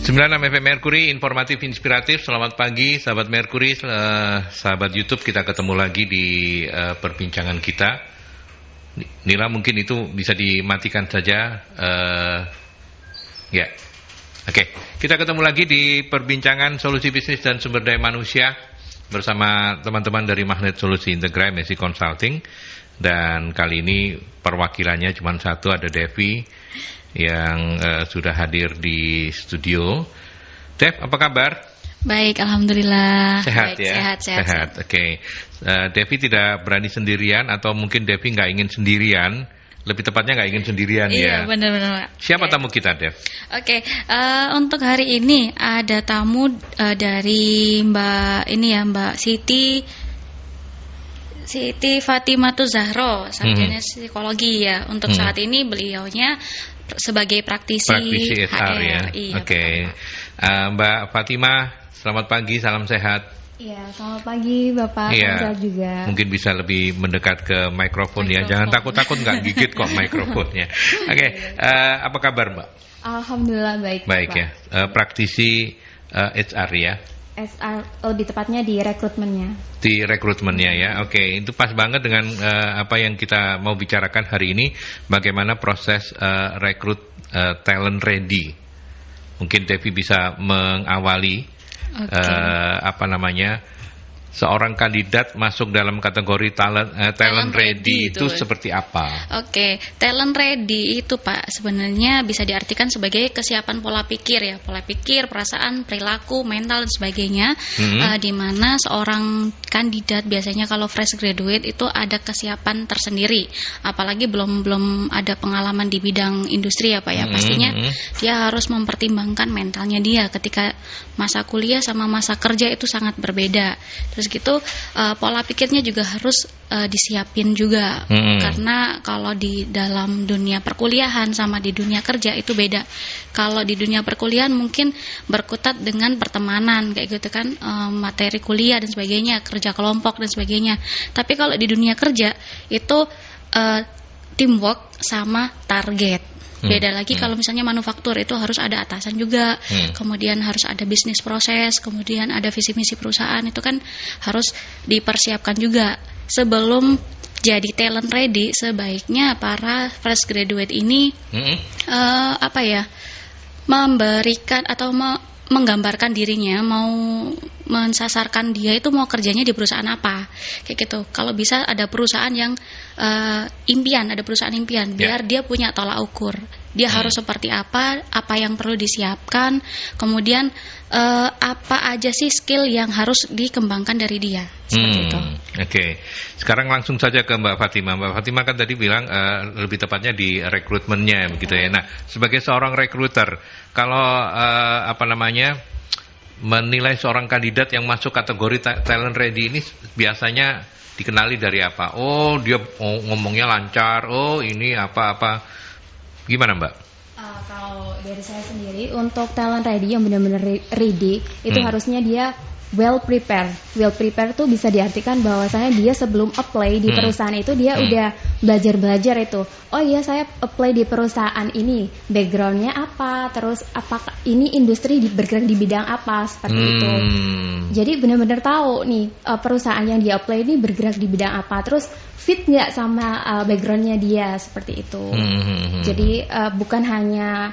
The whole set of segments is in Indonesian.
96 FM Mercury, informatif, inspiratif. Selamat pagi, sahabat Mercury, sahabat YouTube. Kita ketemu lagi di perbincangan kita. Nila, mungkin itu bisa dimatikan saja. Ya, oke. Kita ketemu lagi di perbincangan solusi bisnis dan sumber daya manusia bersama teman-teman dari Magnet Solusi Integrasi Consulting. Dan kali ini perwakilannya cuma satu, ada Devi yang sudah hadir di studio. Dev, apa kabar? Baik, alhamdulillah. Sehat. Baik, ya? Sehat. Oke. Devi tidak berani sendirian, atau mungkin Devi nggak ingin sendirian. Lebih tepatnya nggak ingin sendirian. Iya, ya. benar-benar. Siapa tamu kita, Dev? Oke, untuk hari ini ada tamu dari Mbak Siti Fatimatu Zahro, sarjana psikologi ya. Untuk saat ini beliaunya sebagai praktisi HR ya. Iya, Oke. Mbak Fatimah, selamat pagi, salam sehat. Iya, selamat pagi Bapak, Iya. sehat juga. Mungkin bisa lebih mendekat ke mikrofon ya. Jangan takut-takut, nggak gigit kok mikrofonnya. Oke. Apa kabar, Mbak? Alhamdulillah baik. Baik Pak. ya. Praktisi HR ya. SR, lebih tepatnya di rekrutmennya. Di rekrutmennya ya. Oke, itu pas banget dengan apa yang kita mau bicarakan hari ini, bagaimana proses rekrut talent ready. Mungkin Devi bisa mengawali seorang kandidat masuk dalam kategori talent ready itu seperti apa? Oke, talent ready itu Pak sebenarnya bisa diartikan sebagai kesiapan pola pikir ya, pola pikir, perasaan, perilaku, mental dan sebagainya. Di mana seorang kandidat biasanya kalau fresh graduate itu ada kesiapan tersendiri, apalagi belum ada pengalaman di bidang industri ya Pak ya. Pastinya dia harus mempertimbangkan mentalnya dia ketika masa kuliah sama masa kerja itu sangat berbeda. Terus gitu pola pikirnya juga harus disiapin juga, karena kalau di dalam dunia perkuliahan sama di dunia kerja itu beda. Kalau di dunia perkuliahan mungkin berkutat dengan pertemanan kayak gitu kan, materi kuliah dan sebagainya, kerja kelompok dan sebagainya. Tapi kalau di dunia kerja itu teamwork sama target. Beda lagi kalau misalnya manufaktur itu harus ada atasan juga, kemudian harus ada bisnis proses, kemudian ada visi misi perusahaan, itu kan harus dipersiapkan juga. Sebelum jadi talent ready, sebaiknya para fresh graduate ini memberikan atau menggambarkan dirinya, mau mensasarkan dia itu mau kerjanya di perusahaan apa, kayak gitu. Kalau bisa ada perusahaan yang ada perusahaan impian, biar dia punya tolak ukur. Dia harus seperti apa yang perlu disiapkan, kemudian apa aja sih skill yang harus dikembangkan dari dia, seperti itu. Oke. Sekarang langsung saja ke Mbak Fatimah. Mbak Fatimah kan tadi bilang lebih tepatnya di rekrutmennya begitu ya. Nah, sebagai seorang rekruter, kalau menilai seorang kandidat yang masuk kategori talent ready ini biasanya dikenali dari apa? Oh, dia ngomongnya lancar. Oh, ini apa-apa. Gimana, Mbak? Kalau dari saya sendiri, untuk talent ready yang benar-benar ready itu harusnya dia well prepared. Well prepared tuh bisa diartikan bahwasanya dia sebelum apply di perusahaan itu dia udah belajar itu. Oh iya, saya apply di perusahaan ini, backgroundnya apa, terus apakah ini industri bergerak di bidang apa, seperti itu. Jadi benar-benar tahu nih perusahaan yang dia apply ini bergerak di bidang apa, terus fit nggak sama backgroundnya dia, seperti itu. Jadi bukan hanya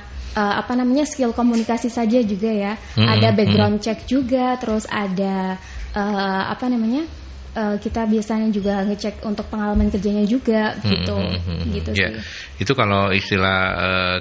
skill komunikasi saja juga ya, ada background check juga, terus ada kita biasanya juga ngecek untuk pengalaman kerjanya juga gitu ya. sih. Itu kalau istilah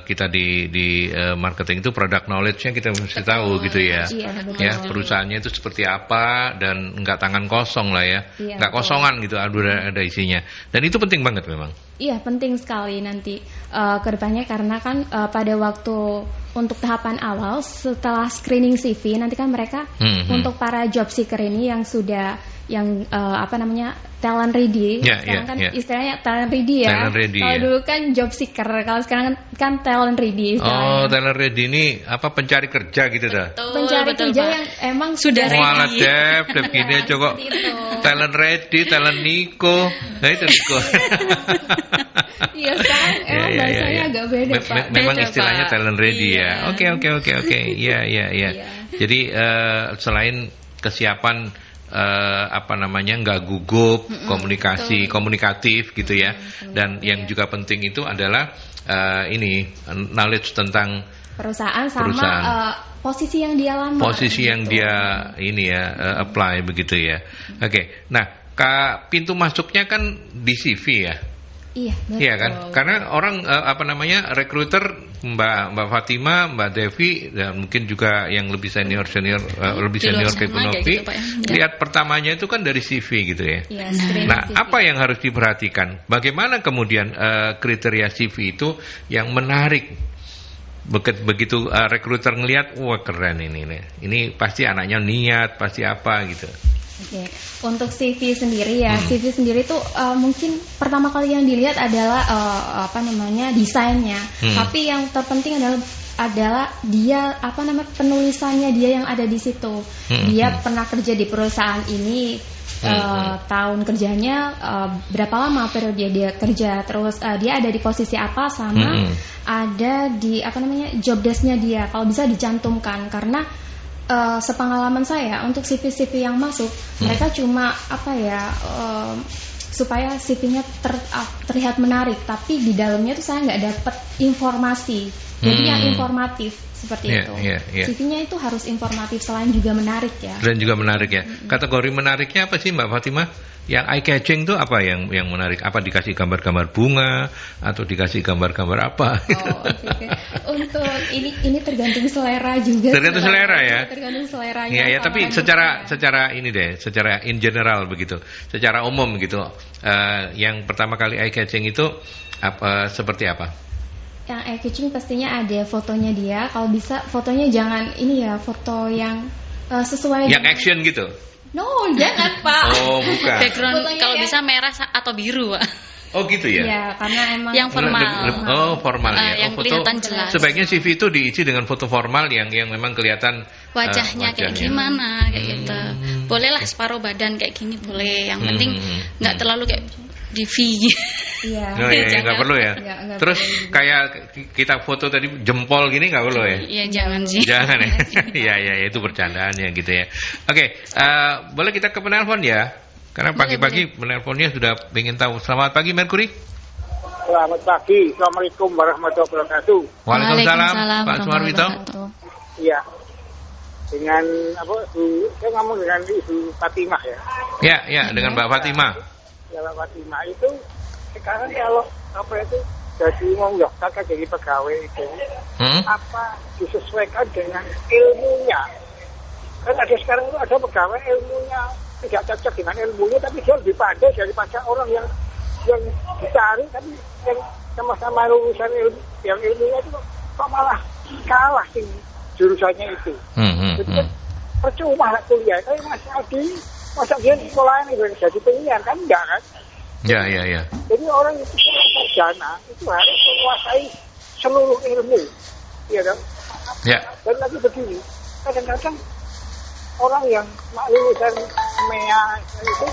kita di marketing itu product knowledge-nya kita mesti tahu gitu ya. Iya, ya, perusahaannya itu seperti apa, dan nggak tangan kosong lah ya, nggak kosongan gitu, ada isinya. Dan itu penting banget memang. Iya, penting sekali nanti kedepannya, karena kan pada waktu untuk tahapan awal setelah screening CV nanti kan mereka untuk para job seeker ini yang sudah talent ready. Yeah, sekarang kan yeah. istilahnya talent ready ya. Talent ready, kalau ya. dulu kan job seeker, kalau sekarang kan talent ready istilahnya. Oh, talent ready ini apa, pencari kerja gitu dah. Pencari kerja Pak. yang emang Sudah ready. Walah Dep gini aja kok. Talent ready, talent Niko. Nah itu Niko. Iya, sekarang emang bahasanya agak beda, Pak. Memang Beda, istilahnya Pak. talent ready Iya. ya. Oke. Iya. Iya. Jadi selain kesiapan nggak gugup, komunikatif gitu ya. Dan yang juga penting itu adalah knowledge tentang perusahaan sama posisi yang dia lamar. Posisi yang dia apply begitu ya. Oke. Nah, pintu masuknya kan di CV ya. Iya, betul. Iya kan? Karena orang rekruter Mbak Fatima, Mbak Devi, dan mungkin juga yang lebih senior kayak Bu Novi, lihat pertamanya itu kan dari CV gitu ya. Iya, nah, CV. apa yang harus diperhatikan? Bagaimana kemudian kriteria CV itu yang menarik? Begitu rekruter ngelihat, wah keren ini pasti anaknya niat, pasti apa gitu. Oke, untuk CV sendiri ya, CV sendiri tuh mungkin pertama kali yang dilihat adalah desainnya. Tapi yang terpenting adalah dia penulisannya dia yang ada di situ. Dia pernah kerja di perusahaan ini, tahun kerjanya berapa lama periode dia kerja, terus dia ada di posisi apa, sama ada di job desk-nya dia. Kalau bisa dicantumkan, karena sepengalaman saya untuk CV yang masuk, mereka cuma supaya CV-nya terlihat menarik, tapi di dalamnya tuh saya nggak dapat informasi. Jadi yang informatif seperti itu. CV-nya itu harus informatif selain juga menarik ya. Dan juga menarik ya. Kategori menariknya apa sih Mbak Fatima? Yang eye catching itu apa yang menarik? Apa dikasih gambar-gambar bunga atau dikasih gambar-gambar apa? Okay. Untuk ini tergantung selera juga. Tergantung selera ya. Tergantung seleranya. Iya, tapi secara in general begitu. Secara umum gitu. Yang pertama kali eye catching itu seperti apa? Yang eye catching pastinya ada fotonya dia. Kalau bisa fotonya jangan foto yang sesuai. Yang action gitu. No, jangan Pak. Oh, bukan. Background kalau bisa merah atau biru, Pak. Oh gitu ya? Iya, karena emang yang formal. Formal ya. Yang kelihatan jelas. Sebaiknya CV itu diisi dengan foto formal yang memang kelihatan wajahnya kayak gimana, kayak gitu. Bolehlah separuh badan kayak gini boleh. Yang penting nggak terlalu kayak di V. Iya. No, ya, nggak perlu ya. Enggak Terus perlu. kayak kita foto tadi jempol gini nggak perlu ya? Iya, jangan sih. Jangan ya. Ya itu bercandaannya gitu ya. Oke, boleh kita ke penelpon ya? Karena pagi-pagi penelponnya sudah ingin tahu. Selamat pagi Mercury. Selamat pagi. Assalamualaikum warahmatullahi wabarakatuh. Waalaikumsalam Pak Sumarwito. Iya. Dengan saya ngomong dengan Ibu Fatimah ya. Ya, dengan Mbak Fatimah. Ya, Mbak Fatimah itu sekarang kalau jadi kakak jadi pegawai itu apa disesuaikan dengan ilmunya? Kan ada sekarang itu ada pegawai ilmunya tidak cocok dengan ilmunya, tapi dia lebih pandai daripada orang yang dicari tapi yang sama-sama lulusan ilmunya itu kok malah kalah sih jurusannya itu. Jadi kan percuma lah kuliah. Kayak Mas Adi, masa dia sekolah ini jadi penyiar kan enggak kan? Ya. Jadi orang itu sarjana itu harus menguasai seluruh ilmu, ya kan? Ya. Dan lagi begini, kadang-kadang orang yang lulusan MEA itu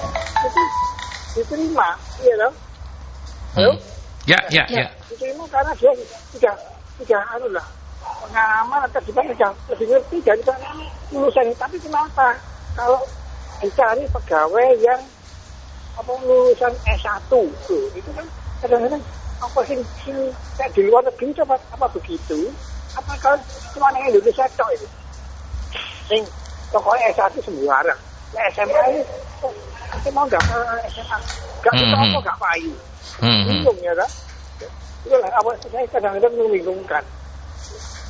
diterima, iya kan? Halo? Ya. Diterima karena dia sudah pengalaman atau juga sudah lebih ngerti daripada lulusan ini. Tapi kenapa kalau dicari pegawai yang lulusan S1 tuh, itu kan kadang-kadang kayak di luar negeri coba apa begitu? Apa kalau cuma yang Indonesia tok itu? Sing pokoknya S1 sembarang. SMA ini kita mau nggak SMA, nggak ketemu nggak payu, bingung ya kan? Itulah saya kadang-kadang membingungkan.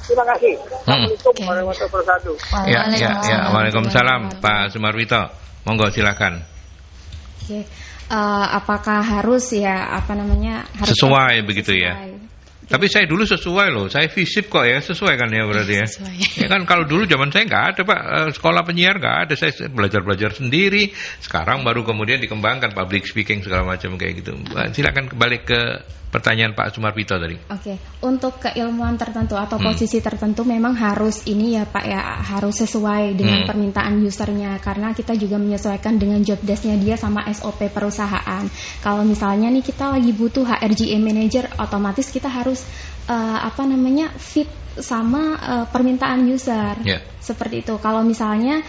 Terima kasih. Assalamualaikum warahmatullahi wabarakatuh. Ya. Waalaikumsalam Pak Sumarwito. Monggo silakan. Oke. Apakah harus harus sesuai begitu ya? Tapi saya dulu sesuai loh, saya FISIP kok ya, sesuai kan ya berarti ya. Sesuai. Ya kan kalau dulu zaman saya nggak ada Pak, sekolah penyiar nggak ada, saya belajar sendiri. Sekarang baru kemudian dikembangkan public speaking segala macam kayak gitu. Silakan kembali ke pertanyaan Pak Sumarpito tadi. Oke, untuk keilmuan tertentu atau posisi tertentu memang harus ini ya Pak ya, harus sesuai dengan permintaan usernya, karena kita juga menyesuaikan dengan job desk-nya dia sama SOP perusahaan. Kalau misalnya nih kita lagi butuh HRGA manager, otomatis kita harus fit sama permintaan user. Seperti itu. Kalau misalnya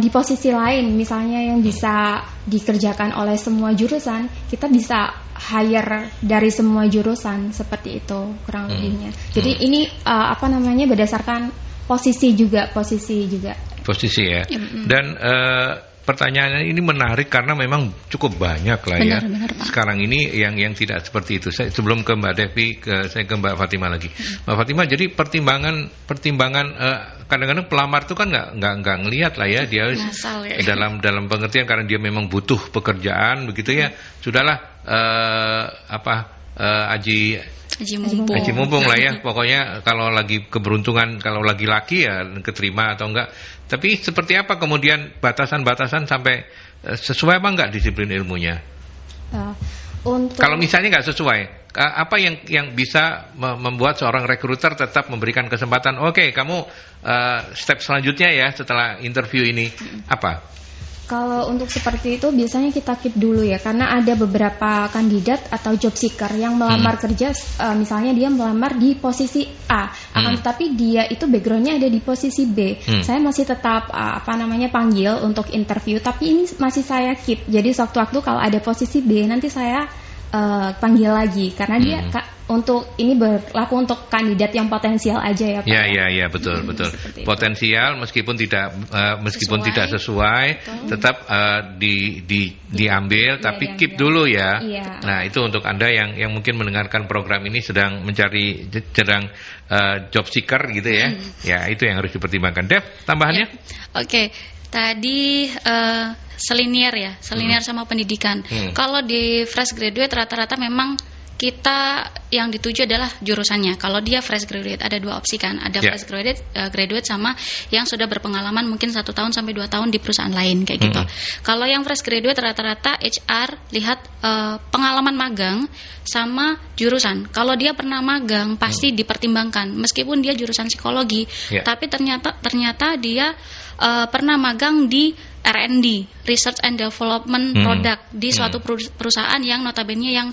di posisi lain, misalnya yang bisa dikerjakan oleh semua jurusan, kita bisa hire dari semua jurusan, seperti itu kurang lebihnya. Jadi ini berdasarkan posisi juga. Posisi ya. Dan pertanyaannya ini menarik karena memang cukup banyak lah ya. Benar, Pak. Sekarang ini yang tidak seperti itu. Sebelum ke Mbak Devi, saya ke Mbak Fatima lagi. Mbak Fatima, jadi pertimbangan kadang-kadang pelamar itu kan nggak ngelihat lah ya, dia Ngasal, ya. dalam pengertian karena dia memang butuh pekerjaan begitu ya. Sudahlah Aji mumpung lah ya. Pokoknya kalau lagi keberuntungan, kalau lagi laki ya keterima atau enggak. Tapi seperti apa kemudian batasan-batasan sampai sesuai apa enggak disiplin ilmunya? Kalau misalnya nggak sesuai, apa yang bisa membuat seorang rekruter tetap memberikan kesempatan? Oke, kamu step selanjutnya ya setelah interview ini apa? Kalau untuk seperti itu biasanya kita keep dulu ya, karena ada beberapa kandidat atau job seeker yang melamar kerja, misalnya dia melamar di posisi A, akan tetapi dia itu backgroundnya ada di posisi B. Saya masih tetap panggil untuk interview, tapi ini masih saya keep. Jadi sewaktu-waktu kalau ada posisi B nanti saya panggil lagi, karena dia untuk ini berlaku untuk kandidat yang potensial aja ya Pak. Ya, betul. Potensial meskipun tidak sesuai, tetap diambil, tapi keep dulu ya. Nah, itu untuk Anda yang mungkin mendengarkan program ini sedang mencari job seeker gitu ya. Ya, itu yang harus dipertimbangkan. Dev, tambahannya? Oke. Tadi selinier sama pendidikan. Kalau di fresh graduate rata-rata memang kita yang dituju adalah jurusannya. Kalau dia fresh graduate ada dua opsi kan, ada fresh graduate sama yang sudah berpengalaman mungkin 1 tahun sampai 2 tahun di perusahaan lain kayak gitu. Kalau yang fresh graduate rata-rata HR lihat pengalaman magang sama jurusan. Kalau dia pernah magang pasti dipertimbangkan meskipun dia jurusan psikologi, tapi ternyata dia pernah magang di R&D, Research and Development Product di suatu perusahaan yang notabene yang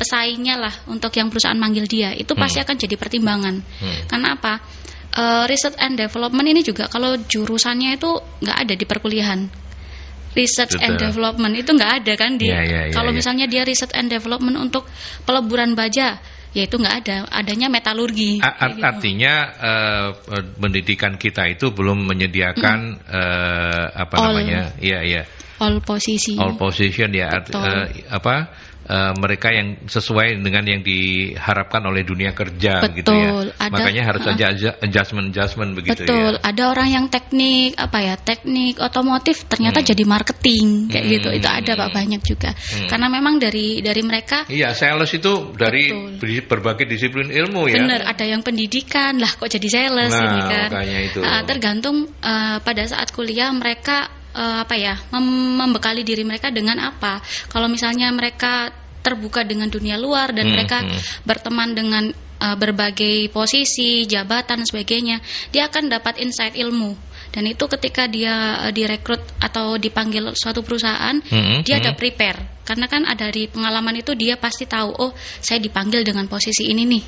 pesaingnya lah untuk yang perusahaan manggil dia, itu pasti akan jadi pertimbangan. Karena apa? Research and Development ini juga kalau jurusannya itu nggak ada di perkuliahan. Research and Development itu nggak ada kan di. Kalau misalnya dia Research and Development untuk peleburan baja, ya itu nggak ada, adanya metalurgi. Artinya pendidikan kita itu belum menyediakan all position ya, mereka yang sesuai dengan yang diharapkan oleh dunia kerja. Betul, gitu ya. Makanya harus ada adjustment begitu. Betul, ya. Ada orang yang teknik otomotif ternyata jadi marketing kayak gitu. Itu ada Pak, banyak juga. Karena memang dari mereka. Iya, sales itu dari berbagai disiplin ilmu ya. Benar, ada yang pendidikan lah kok jadi sales ini kan. Makanya itu. Tergantung pada saat kuliah mereka membekali diri mereka dengan apa. Kalau misalnya mereka terbuka dengan dunia luar dan mereka berteman dengan berbagai posisi, jabatan dan sebagainya, dia akan dapat insight ilmu. Dan itu ketika dia direkrut atau dipanggil suatu perusahaan, dia ada prepare. Karena kan dari pengalaman itu dia pasti tahu, oh saya dipanggil dengan posisi ini nih.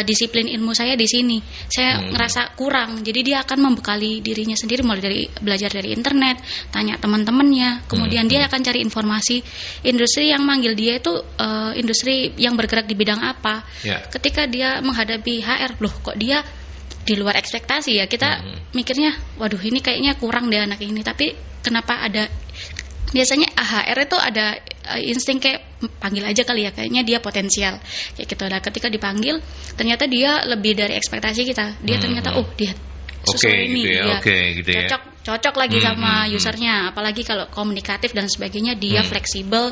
Disiplin ilmu saya di sini, saya ngerasa kurang, jadi dia akan membekali dirinya sendiri, mulai dari belajar dari internet, tanya teman-temannya, kemudian dia akan cari informasi industri yang manggil dia itu industri yang bergerak di bidang apa. Ketika dia menghadapi HR, loh kok dia di luar ekspektasi ya, kita mikirnya, waduh ini kayaknya kurang deh anak ini, tapi kenapa ada. Biasanya HR itu ada insting kayak panggil aja kali ya, kayaknya dia potensial kayak gitu. Nah, ketika dipanggil ternyata dia lebih dari ekspektasi kita. Dia ternyata dia sesuai gitu nih, ya. Gitu ya. Cocok lagi sama usernya, apalagi kalau komunikatif dan sebagainya dia fleksibel,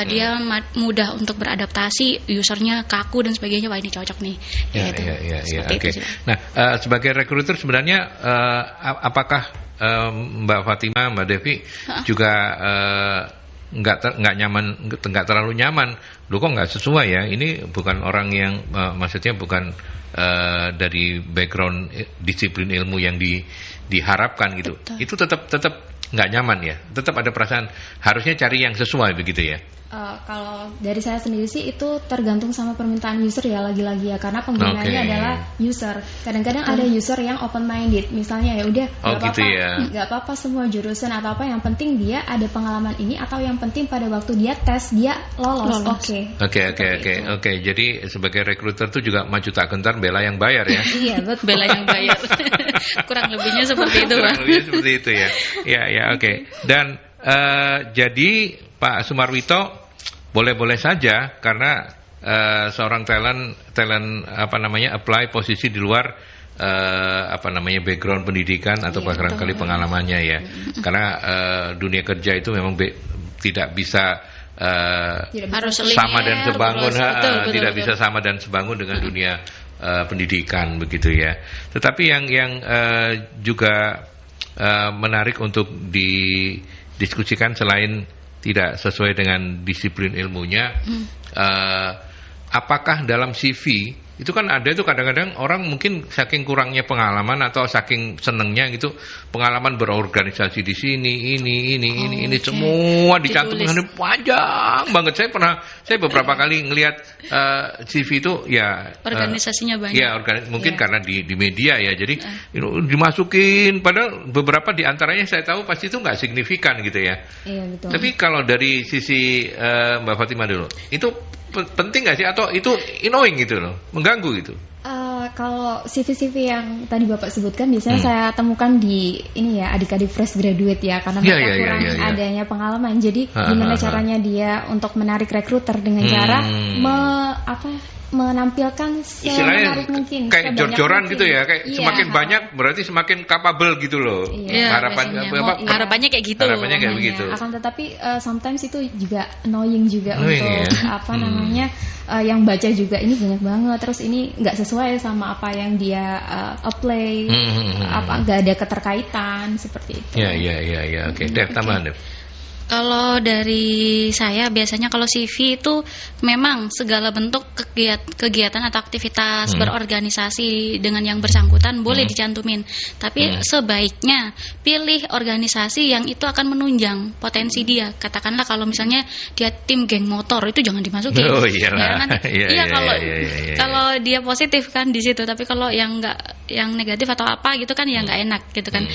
dia mudah untuk beradaptasi, usernya kaku dan sebagainya, wah ini cocok nih. Oke. Nah, sebagai recruiter sebenarnya apakah Mbak Fatima, Mbak Devi juga nggak nyaman, nggak terlalu nyaman? Loh kok nggak sesuai ya? Ini bukan orang yang maksudnya bukan dari background disiplin ilmu yang diharapkan gitu. Betul. Itu tetap nggak nyaman ya. Tetap ada perasaan harusnya cari yang sesuai begitu ya. Kalau dari saya sendiri sih itu tergantung sama permintaan user ya, lagi-lagi ya, karena penggunanya adalah user. Kadang-kadang ada user yang open minded, misalnya ya udah nggak apa-apa semua jurusan atau apa, yang penting dia ada pengalaman ini, atau yang penting pada waktu dia tes dia lolos. Oke. Jadi sebagai recruiter tuh juga maju tak gentar bela yang bayar ya. Iya, betul, bela yang bayar. Kurang lebihnya seperti itu, Pak. Ya. Ya, oke. Dan jadi Pak Sumarwito boleh-boleh saja karena seorang talent apply posisi di luar background pendidikan atau barangkali pengalamannya ya. Karena dunia kerja itu memang tidak bisa harus sama dan sebangun, tidak bisa sama dan sebangun dengan dunia pendidikan begitu ya. Tetapi yang juga menarik untuk didiskusikan selain tidak sesuai dengan disiplin ilmunya, apakah dalam CV itu kan ada itu kadang-kadang orang mungkin saking kurangnya pengalaman atau saking senengnya gitu, pengalaman berorganisasi di sini ini semua dicantumkan panjang banget. Saya beberapa kali ngelihat CV itu ya organisasinya banyak. Ya mungkin karena di media ya, jadi dimasukin, padahal beberapa di antaranya saya tahu pasti itu nggak signifikan gitu ya. Iya, betul. Tapi kalau dari sisi Mbak Fatima dulu, itu penting nggak sih, atau itu annoying gitu loh, mengganggu gitu? Kalau CV-CV yang tadi Bapak sebutkan biasanya saya temukan di ini ya, adik-adik fresh graduate ya, karena mereka kurang adanya pengalaman. Jadi gimana caranya dia untuk menarik recruiter dengan cara menampilkan semenarik mungkin, kayak jor-joran gitu ya, kayak semakin banyak berarti semakin capable gitu loh. Harapannya kayak gitu. Harapannya kayak begitu. Akan tetapi sometimes itu juga annoying juga untuk yang baca juga, ini banyak banget, terus ini nggak sesuai sama apa yang dia apply, nggak ada keterkaitan seperti itu. Ya. Oke. Dev, tambahan Dev. Kalau dari saya biasanya kalau CV itu memang segala bentuk kegiatan atau aktivitas berorganisasi dengan yang bersangkutan boleh dicantumin. Tapi sebaiknya pilih organisasi yang itu akan menunjang potensi dia. Katakanlah kalau misalnya dia tim geng motor, itu jangan dimasukin. Oh iyalah. Kalau dia positif kan di situ, tapi kalau yang negatif atau apa gitu kan ya nggak enak gitu kan.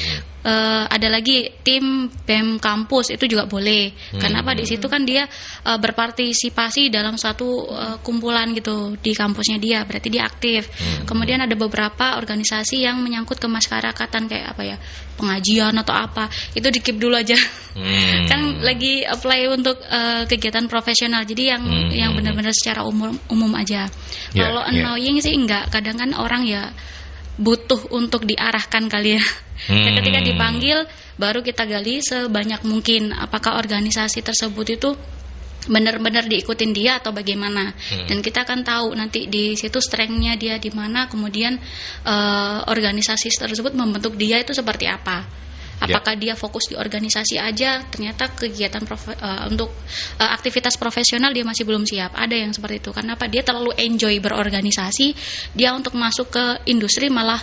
Ada lagi tim BEM kampus, itu juga boleh. Kenapa? Di situ kan dia berpartisipasi dalam suatu kumpulan gitu di kampusnya dia, berarti dia aktif. Kemudian ada beberapa organisasi yang menyangkut kemasyarakatan kayak apa ya, pengajian atau apa, itu di-keep dulu aja. Kan lagi apply untuk kegiatan profesional, jadi yang benar-benar secara umum aja. Kalau annoying sih enggak, kadang kan orang ya butuh untuk diarahkan kali ya. Ketika dipanggil baru kita gali sebanyak mungkin apakah organisasi tersebut itu benar-benar diikutin dia atau bagaimana. Dan kita akan tahu nanti di situ strength-nya dia di mana, kemudian organisasi tersebut membentuk dia itu seperti apa. Apakah dia fokus di organisasi aja, ternyata kegiatan untuk aktivitas profesional dia masih belum siap. Ada yang seperti itu. Karena apa? Dia terlalu enjoy berorganisasi, dia untuk masuk ke industri malah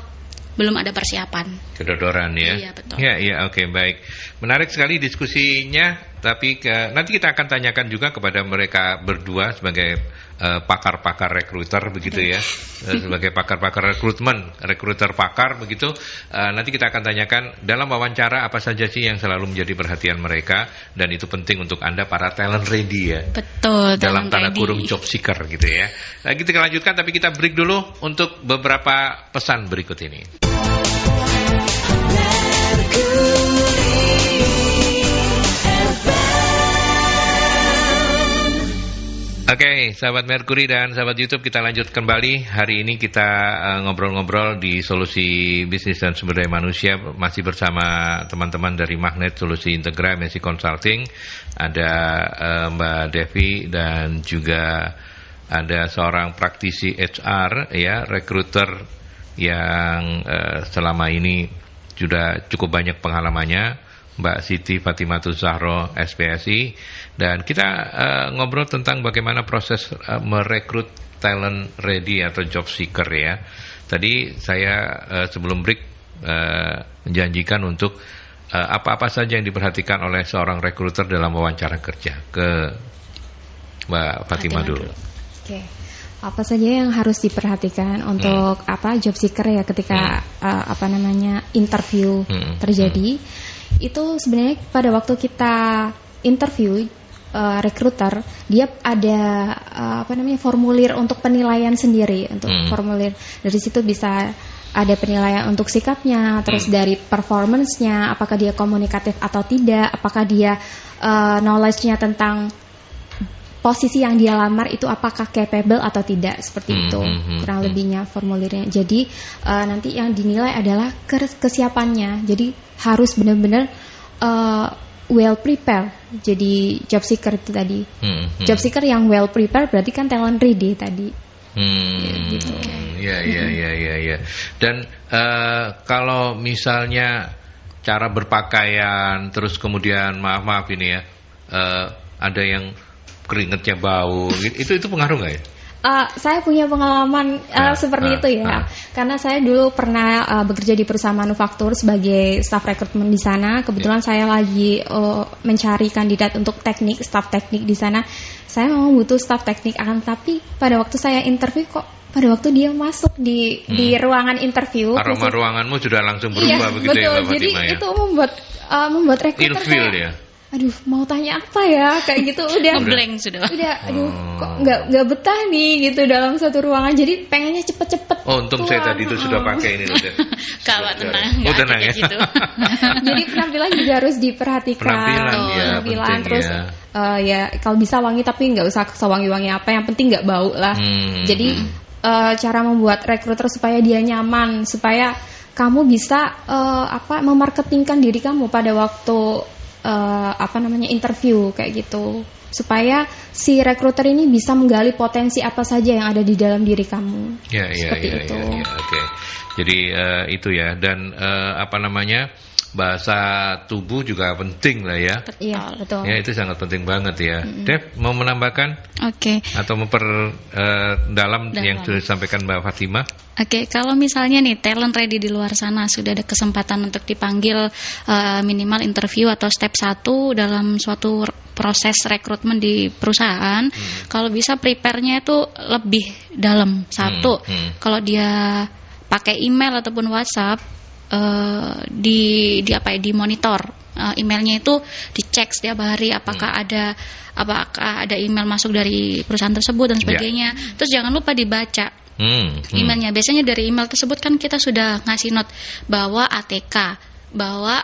belum ada persiapan. Kedodoran ya. Iya, betul. Ya, oke, baik. Menarik sekali diskusinya, tapi nanti kita akan tanyakan juga kepada mereka berdua sebagai pakar-pakar rekruter begitu ya. Sebagai pakar-pakar rekrutmen, rekruter pakar begitu. Nanti kita akan tanyakan dalam wawancara apa saja sih yang selalu menjadi perhatian mereka, dan itu penting untuk Anda para talent ready ya. Betul. Dalam tanda kurung job seeker gitu ya. Nah, kita lanjutkan, tapi kita break dulu untuk beberapa pesan berikut ini. Oke, sahabat Merkuri dan sahabat YouTube, kita lanjut kembali. Hari ini kita ngobrol-ngobrol di Solusi Bisnis dan Sumber Daya Manusia, masih bersama teman-teman dari Magnet Solusi Integra MSI Consulting. Ada Mbak Devi dan juga ada seorang praktisi HR, ya, rekruter yang selama ini sudah cukup banyak pengalamannya, Mbak Siti Fatimatul Zahro SPSI, dan kita ngobrol tentang bagaimana proses merekrut talent ready atau job seeker, ya. Tadi saya sebelum break menjanjikan untuk apa-apa saja yang diperhatikan oleh seorang rekruter dalam wawancara kerja. Ke Mbak Fatimah dulu. Oke. Apa saja yang harus diperhatikan untuk job seeker, ya, ketika interview terjadi. Itu sebenarnya pada waktu kita interview recruiter, dia ada formulir untuk penilaian sendiri, untuk formulir. Dari situ bisa ada penilaian untuk sikapnya, terus dari performance-nya, apakah dia komunikatif atau tidak, apakah dia knowledge-nya tentang posisi yang dia lamar itu apakah capable atau tidak, seperti itu kurang lebihnya formulirnya. Jadi nanti yang dinilai adalah kesiapannya. Jadi harus benar-benar well prepared. Jadi job seeker itu tadi. Job seeker yang well prepared berarti kan talent ready tadi. Gitu. Ya. Dan kalau misalnya cara berpakaian, terus kemudian maaf ini ya, ada yang keringetnya bau, itu pengaruh nggak ya? Saya punya pengalaman seperti itu, ya. Karena saya dulu pernah bekerja di perusahaan manufaktur sebagai staff rekrutmen di sana. Kebetulan saya lagi mencari kandidat untuk staff teknik di sana. Saya memang butuh staff teknik, tapi pada waktu saya interview pada waktu dia masuk di ruangan interview, aroma ruanganmu sudah langsung berubah, begitu, betul. Ya, Mbak Jadi Fatimah, ya? Itu membuat rekruter ilfeel, ya. Aduh, mau tanya apa ya, kayak gitu. Udah blank sudah. Aduh, kok nggak betah nih gitu dalam satu ruangan. Jadi pengennya cepet-cepet. Oh, untung saya tadi itu sudah pakai ini loh. Kawan tenang. Tenang ya. Gitu. Jadi penampilan juga harus diperhatikan. Penampilan terus ya kalau bisa wangi, tapi nggak usah sewangi-wangi apa. Yang penting nggak bau lah. Jadi cara membuat rekruter supaya dia nyaman, supaya kamu bisa memarketingkan diri kamu pada waktu interview kayak gitu, supaya si rekruter ini bisa menggali potensi apa saja yang ada di dalam diri kamu. Seperti itu. Oke. Jadi itu ya, dan bahasa tubuh juga penting lah ya. Iya, betul. Ya, itu sangat penting banget ya. Dev, mau menambahkan? Oke. Atau memperdalam yang sudah disampaikan Mbak Fatimah? Oke, kalau misalnya nih talent ready di luar sana sudah ada kesempatan untuk dipanggil minimal interview atau step 1 dalam suatu proses rekrutmen di perusahaan, kalau bisa prepare-nya itu lebih dalam. Kalau dia pakai email ataupun WhatsApp, di monitor emailnya itu dicek setiap hari apakah ada email masuk dari perusahaan tersebut dan sebagainya. Terus jangan lupa dibaca emailnya. Biasanya dari email tersebut kan kita sudah ngasih note bahwa ATK, bahwa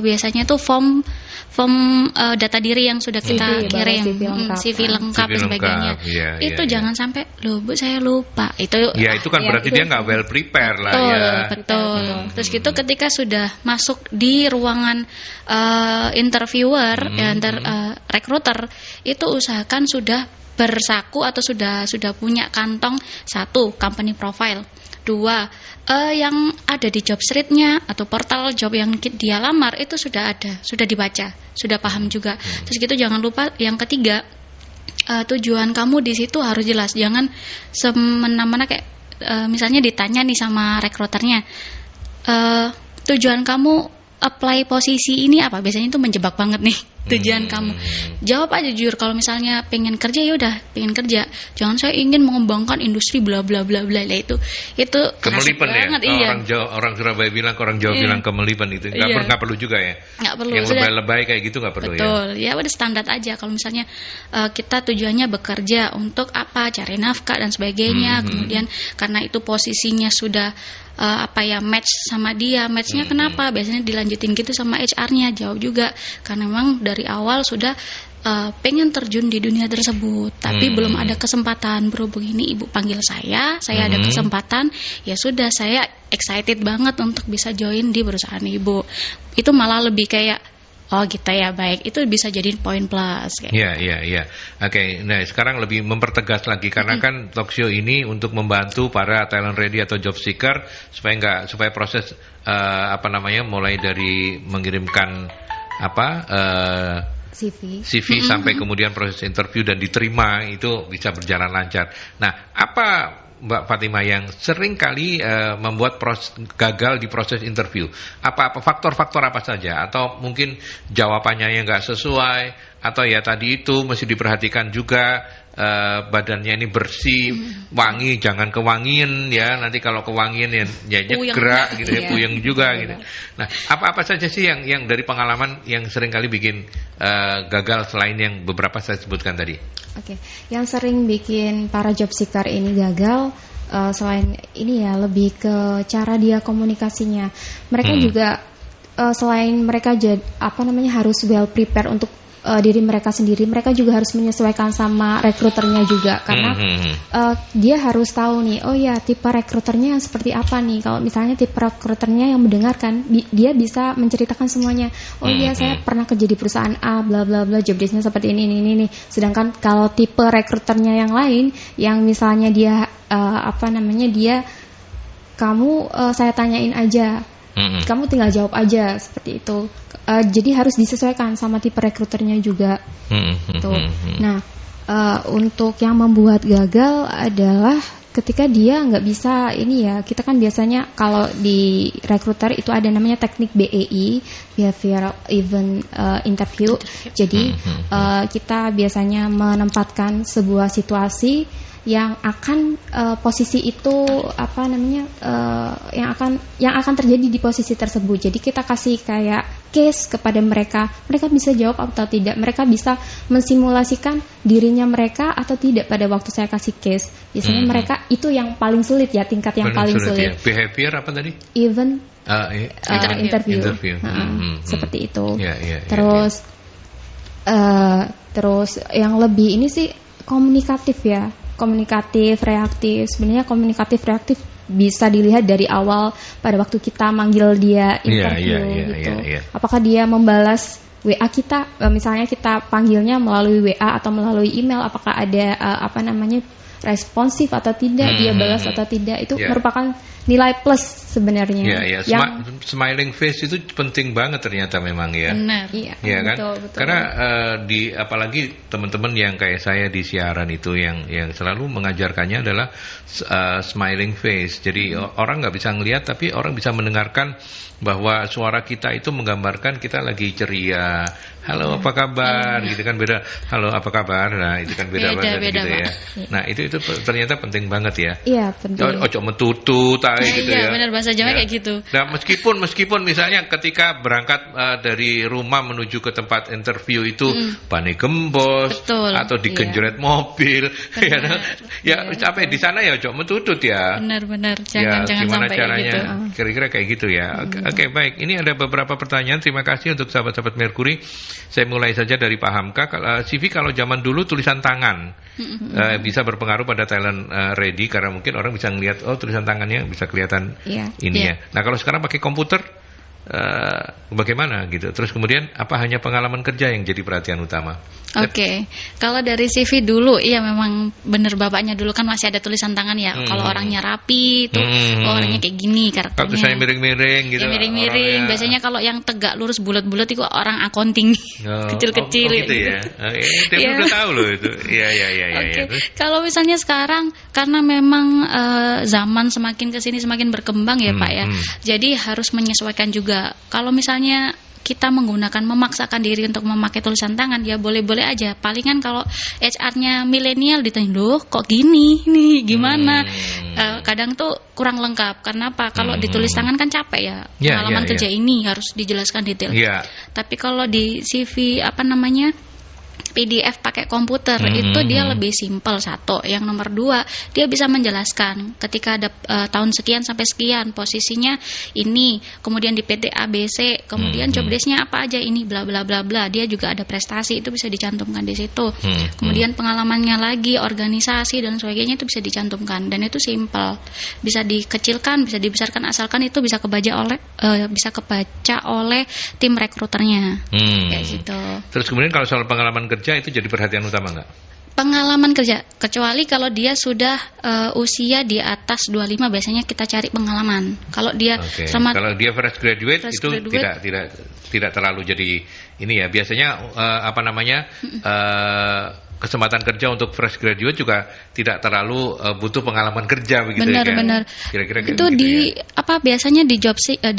biasanya itu form data diri yang sudah kita kirim, CV lengkap dan sebagainya. Itu jangan sampai, loh Bu saya lupa. Itu kan berarti dia nggak well prepare lah ya. Betul. Terus gitu ketika sudah masuk di ruangan interviewer recruiter, itu usahakan sudah bersaku atau sudah punya kantong 1 company profile, 2 yang ada di job street-nya atau portal job yang dia lamar itu sudah ada, sudah dibaca, sudah paham juga. Terus gitu jangan lupa yang ketiga, tujuan kamu di situ harus jelas. Jangan semena-mena kayak misalnya ditanya nih sama rekruternya, tujuan kamu apply posisi ini apa? Biasanya itu menjebak banget nih tujuan kamu. Jawab aja jujur. Kalau misalnya pengen kerja, ya udah pengen kerja. Jangan saya ingin mengembangkan industri bla bla bla bla. Itu kemelipan ya. Banget, iya. Orang Surabaya bilang, orang Jawa bilang kemelipan itu. Nggak perlu juga ya. Nggak perlu. Yang lebay-lebay kayak gitu nggak perlu. Betul. Ya udah standar aja. Kalau misalnya kita tujuannya bekerja untuk apa? Cari nafkah dan sebagainya. Kemudian karena itu posisinya sudah match sama dia. Matchnya kenapa? Biasanya dilanjutin gitu sama HR-nya. Jawab juga. Karena memang dari awal sudah pengen terjun di dunia tersebut, tapi belum ada kesempatan. Berhubung ini ibu panggil saya ada kesempatan, ya sudah, saya excited banget untuk bisa join di perusahaan ibu. Itu malah lebih kayak, oh gitu ya, baik, itu bisa jadi poin plus. Iya. Oke, nah sekarang lebih mempertegas lagi karena kan talk show ini untuk membantu para talent ready atau job seeker supaya proses mulai dari mengirimkan CV sampai kemudian proses interview dan diterima itu bisa berjalan lancar. Nah, apa Mbak Fatimah yang sering kali membuat gagal di proses interview? Apa faktor-faktor apa saja? Atau mungkin jawabannya yang nggak sesuai? Atau ya tadi itu mesti diperhatikan juga badannya ini bersih, wangi, jangan kewangian ya. Nanti kalau kewangian ya gerak gitu ya, puyeng juga gitu. Nah, apa saja sih yang dari pengalaman yang sering kali bikin gagal selain yang beberapa saya sebutkan tadi? Oke, yang sering bikin para job seeker ini gagal selain ini ya lebih ke cara dia komunikasinya. Mereka juga selain mereka harus well prepare untuk diri mereka sendiri, mereka juga harus menyesuaikan sama rekruternya juga karena dia harus tahu nih, oh ya tipe rekruternya yang seperti apa nih. Kalau misalnya tipe rekruternya yang mendengarkan, dia bisa menceritakan semuanya. Oh iya, saya pernah kerja di perusahaan A, bla bla bla, job desk-nya seperti ini. Sedangkan kalau tipe rekruternya yang lain, yang misalnya dia saya tanyain aja, kamu tinggal jawab aja, seperti itu. Jadi harus disesuaikan sama tipe rekruternya juga. Nah, untuk yang membuat gagal adalah ketika dia nggak bisa kita kan biasanya kalau di rekruter itu ada namanya teknik BEI, behavioral event interview. Jadi kita biasanya menempatkan sebuah situasi yang akan posisi itu yang akan terjadi di posisi tersebut. Jadi kita kasih kayak case kepada mereka bisa jawab atau tidak, mereka bisa mensimulasikan dirinya mereka atau tidak pada waktu saya kasih case. Biasanya mereka itu yang paling sulit ya, tingkat yang paling sulit. Ya. Behavior apa tadi? Event interview. Seperti itu. Terus yang lebih ini sih komunikatif reaktif. Sebenarnya komunikatif reaktif bisa dilihat dari awal pada waktu kita manggil dia interview gitu. Apakah dia membalas WA kita, misalnya kita panggilnya melalui WA atau melalui email, apakah ada responsif atau tidak, dia balas atau tidak, itu merupakan nilai plus sebenarnya. Smiling face itu penting banget ternyata memang ya. Benar. Iya kan? Betul. Karena apalagi teman-teman yang kayak saya di siaran itu yang selalu mengajarkannya adalah smiling face. Jadi orang nggak bisa ngelihat tapi orang bisa mendengarkan bahwa suara kita itu menggambarkan kita lagi ceria. Halo, apa kabar? Gitu kan beda. Halo, apa kabar? Nah, itu kan beda banget gitu ya. Nah, itu ternyata penting banget ya. Iya, penting. Ojo metutut gitu ya. Iya, benar, bahasa Jawa kayak gitu. Nah, meskipun misalnya ketika berangkat dari rumah menuju ke tempat interview itu bane gembos atau digenjret mobil sampai di sana ya ojo metutut ya. Benar, jangan gimana sampai caranya? gitu. Kira-kira kayak gitu ya. Oke, baik. Ini ada beberapa pertanyaan. Terima kasih untuk sahabat-sahabat Mercury. Saya mulai saja dari Pak Hamka. CV kalau zaman dulu tulisan tangan bisa berpengaruh pada talent ready karena mungkin orang bisa ngelihat tulisan tangannya bisa kelihatan ya. Nah, kalau sekarang pakai komputer bagaimana gitu. Terus kemudian apa hanya pengalaman kerja yang jadi perhatian utama? Oke. Kalau dari CV dulu, iya memang benar bapaknya dulu kan masih ada tulisan tangan ya. Kalau orangnya rapi, tuh orangnya kayak gini karakternya. Kalau saya miring-miring gitu. Ya, miring-miring. Biasanya kalau yang tegak lurus bulat-bulat itu orang accounting. Kecil-kecil gitu ya. Dia udah tahu loh itu. Iya. Kalau misalnya sekarang karena memang zaman semakin kesini semakin berkembang ya Pak ya. Jadi harus menyesuaikan juga. Kalau misalnya kita memaksakan diri untuk memakai tulisan tangan, ya boleh-boleh aja. Palingan kalau HR-nya milenial ditanya, loh kok gini nih, gimana? Kadang tuh kurang lengkap. Karena apa? Kalau ditulis tangan kan capek ya. Pengalaman kerja ini harus dijelaskan detail. Tapi kalau di CV PDF pakai komputer itu dia lebih simpel satu. Yang nomor 2, dia bisa menjelaskan ketika ada tahun sekian sampai sekian posisinya ini, kemudian di PT ABC, kemudian job desk-nya apa aja ini bla bla bla bla. Dia juga ada prestasi itu bisa dicantumkan di situ. Kemudian pengalamannya lagi, organisasi dan sebagainya itu bisa dicantumkan dan itu simpel. Bisa dikecilkan, bisa dibesarkan asalkan itu bisa kebaca oleh tim rekruternya. Kayak gitu. Terus kemudian kalau soal pengalaman kerja itu jadi perhatian utama nggak? Pengalaman kerja, kecuali kalau dia sudah usia di atas 25 biasanya kita cari pengalaman. Kalau dia kalau dia fresh graduate itu tidak terlalu jadi ini ya. Biasanya kesempatan kerja untuk fresh graduate juga tidak terlalu butuh pengalaman kerja begitu. Benar. Kira-kira itu biasanya di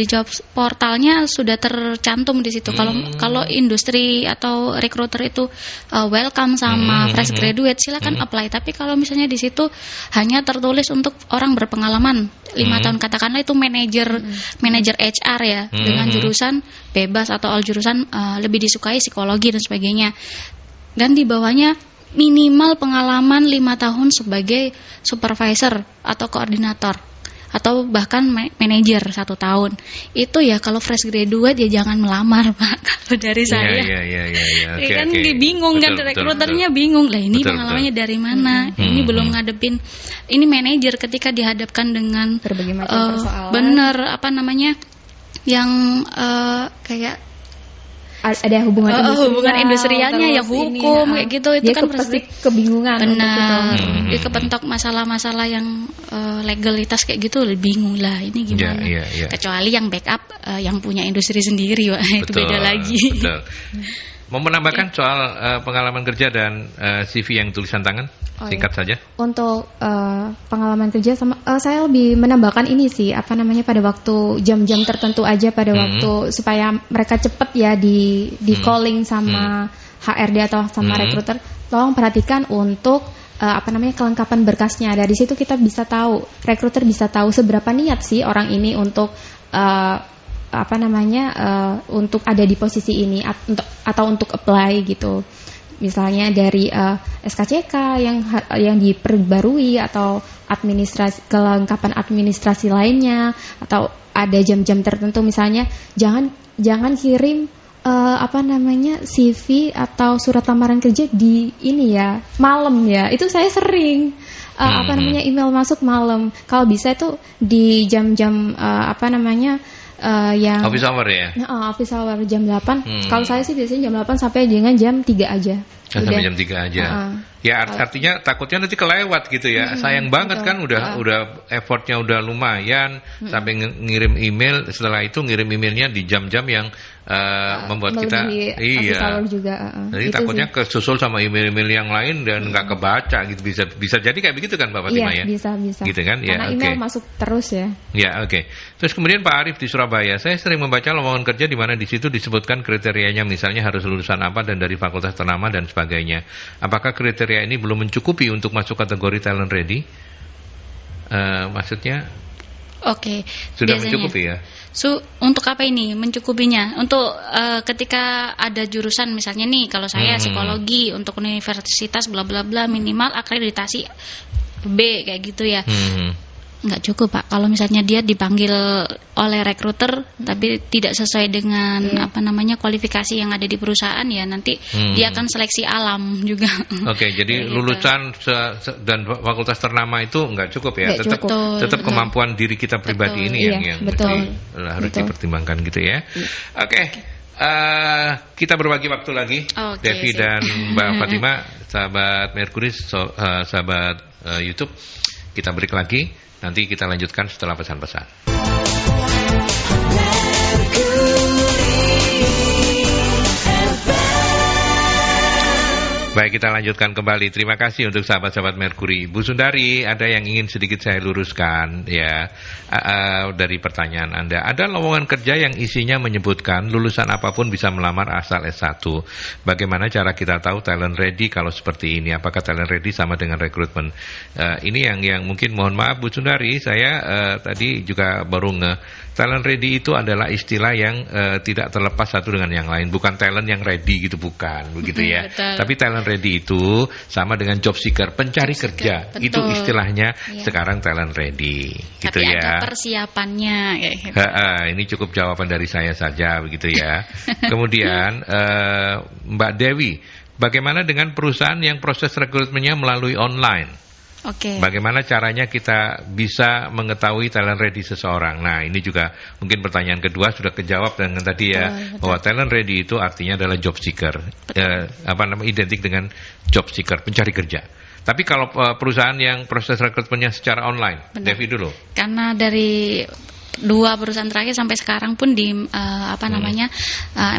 job portalnya sudah tercantum di situ. Kalau industri atau recruiter itu welcome sama fresh graduate, silakan apply. Tapi kalau misalnya di situ hanya tertulis untuk orang berpengalaman 5 tahun, katakanlah itu manajer HR ya, dengan jurusan bebas atau all jurusan lebih disukai psikologi dan sebagainya. Dan di bawahnya minimal pengalaman 5 tahun sebagai supervisor atau koordinator atau bahkan manajer 1 tahun. Itu ya kalau fresh graduate ya jangan melamar, Pak. Kalau dari saya. Iya. Bingung kan, rekruternya bingung. Lah ini pengalamannya dari mana? Ini belum ngadepin. Ini manajer ketika dihadapkan dengan berbagai macam persoalan. Bener yang kayak ada hubungan industrialnya yang hukum kayak gitu, itu dia kan pasti kebingungan. Benar. Dia kepentok masalah-masalah yang legalitas kayak gitu, bingung lah ini gimana. Kecuali yang backup yang punya industri sendiri, Pak. Itu beda lagi. Betul. Mau menambahkan soal pengalaman kerja dan CV yang tulisan tangan? Singkat saja. Untuk pengalaman kerja saya lebih menambahkan ini sih, pada waktu jam-jam tertentu aja, pada waktu supaya mereka cepat ya di calling sama HRD atau sama recruiter. Tolong perhatikan untuk kelengkapan berkasnya. Dari situ kita bisa tahu, recruiter bisa tahu seberapa niat sih orang ini untuk untuk ada di posisi ini atau untuk apply gitu. Misalnya dari SKCK yang diperbarui atau kelengkapan administrasi lainnya, atau ada jam-jam tertentu misalnya jangan kirim CV atau surat lamaran kerja di ini ya malam ya. Itu saya sering email masuk malam. Kalau bisa itu di jam-jam yang office hour ya? Office hour jam 8. Kalau saya sih biasanya jam 8 sampai dengan jam 3 aja. Sampai jam 3 aja. Ya artinya takutnya nanti kelewat gitu ya. Sayang banget kan udah effortnya udah lumayan sampai ngirim email, setelah itu ngirim emailnya di jam-jam yang membuat kita juga, jadi takutnya kesusul sama email-email yang lain dan nggak kebaca gitu. Bisa jadi kayak begitu kan Pak Fatima ya? Bisa. Gitu kan? Karena email masuk terus ya. Ya, oke. Terus kemudian Pak Arief di Surabaya, saya sering membaca lowongan kerja di mana di situ disebutkan kriterianya, misalnya harus lulusan apa dan dari fakultas ternama dan sebagainya. Apakah kriteria ini belum mencukupi untuk masuk kategori talent ready? Maksudnya? Oke. Sudah biasanya mencukupi ya? Untuk apa ini mencukupinya? Untuk ketika ada jurusan misalnya nih, kalau saya psikologi untuk universitas bla bla bla minimal akreditasi B kayak gitu ya. Nggak cukup Pak. Kalau misalnya dia dipanggil oleh rekruter tapi tidak sesuai dengan kualifikasi yang ada di perusahaan, ya nanti dia akan seleksi alam juga. Oke, jadi lulusan dan fakultas ternama itu nggak cukup ya. Tetap kemampuan diri kita pribadi ini yang harus dipertimbangkan gitu ya. Oke. Kita berbagi waktu lagi, Devi dan Mbak Fatima, sahabat Mercury, sahabat YouTube. Kita break lagi. Nanti kita lanjutkan setelah pesan-pesan. Baik, kita lanjutkan kembali. Terima kasih untuk sahabat-sahabat Mercury. Bu Sundari, ada yang ingin sedikit saya luruskan ya dari pertanyaan Anda. Ada lowongan kerja yang isinya menyebutkan lulusan apapun bisa melamar asal S1. Bagaimana cara kita tahu talent ready kalau seperti ini? Apakah talent ready sama dengan rekrutmen? Ini yang mungkin mohon maaf Bu Sundari, saya tadi juga baru Talent ready itu adalah istilah yang tidak terlepas satu dengan yang lain. Bukan talent yang ready gitu, bukan begitu ya. Betul. Tapi talent ready itu sama dengan job seeker, pencari kerja. Betul. Itu istilahnya Iya. sekarang talent ready, gitu Tapi ya. ada persiapannya kayak gitu. Ini cukup jawaban dari saya saja begitu ya. Kemudian Mbak Dewi, bagaimana dengan perusahaan yang proses rekrutmennya melalui online? Oke. Bagaimana caranya kita bisa mengetahui talent ready seseorang? Nah, ini juga mungkin pertanyaan kedua sudah kejawab dengan tadi ya, Betul. bahwa talent ready itu artinya adalah job seeker, identik dengan job seeker, pencari kerja. Tapi kalau perusahaan yang proses rekrutmennya secara online, Benar. Devi dulu. Karena dari 2 perusahaan terakhir sampai sekarang pun di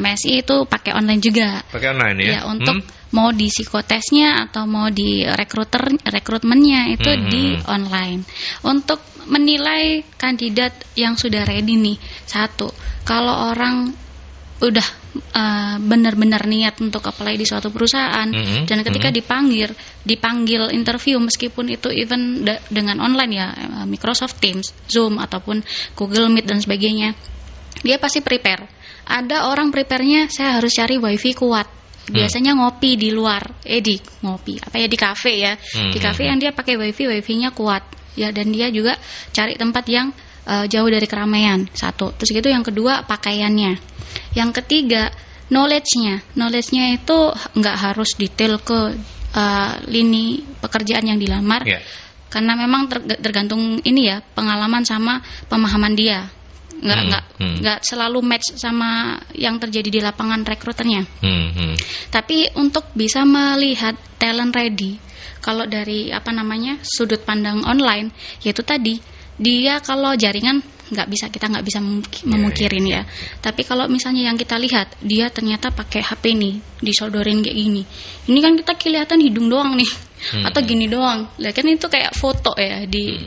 MSI itu pakai online juga. Pakai online ya? Ya, untuk mau di psikotesnya atau mau di rekrutmennya itu di online. Untuk menilai kandidat yang sudah ready nih, satu, kalau orang udah benar-benar niat untuk apply di suatu perusahaan dan ketika dipanggil interview, meskipun itu even dengan online ya, Microsoft Teams, Zoom ataupun Google Meet dan sebagainya, dia pasti prepare. Ada orang prepare-nya, saya harus cari wifi kuat. Biasanya ngopi di luar, di kafe ya, di kafe yang dia pakai wifi-nya kuat ya, dan dia juga cari tempat yang jauh dari keramaian, satu. Terus gitu, yang kedua pakaiannya, yang ketiga knowledge-nya itu nggak harus detail ke lini pekerjaan yang dilamar, karena memang tergantung ini ya, pengalaman sama pemahaman dia. Nggak selalu match sama yang terjadi di lapangan rekruternya. Tapi untuk bisa melihat talent ready, kalau dari sudut pandang online, yaitu tadi, dia kalau jaringan kita nggak bisa memungkirin ya. Tapi kalau misalnya yang kita lihat, dia ternyata pakai HP nih, disodorin kayak gini. Ini kan kita kelihatan hidung doang nih, atau gini doang. Lah kan itu kayak foto ya, di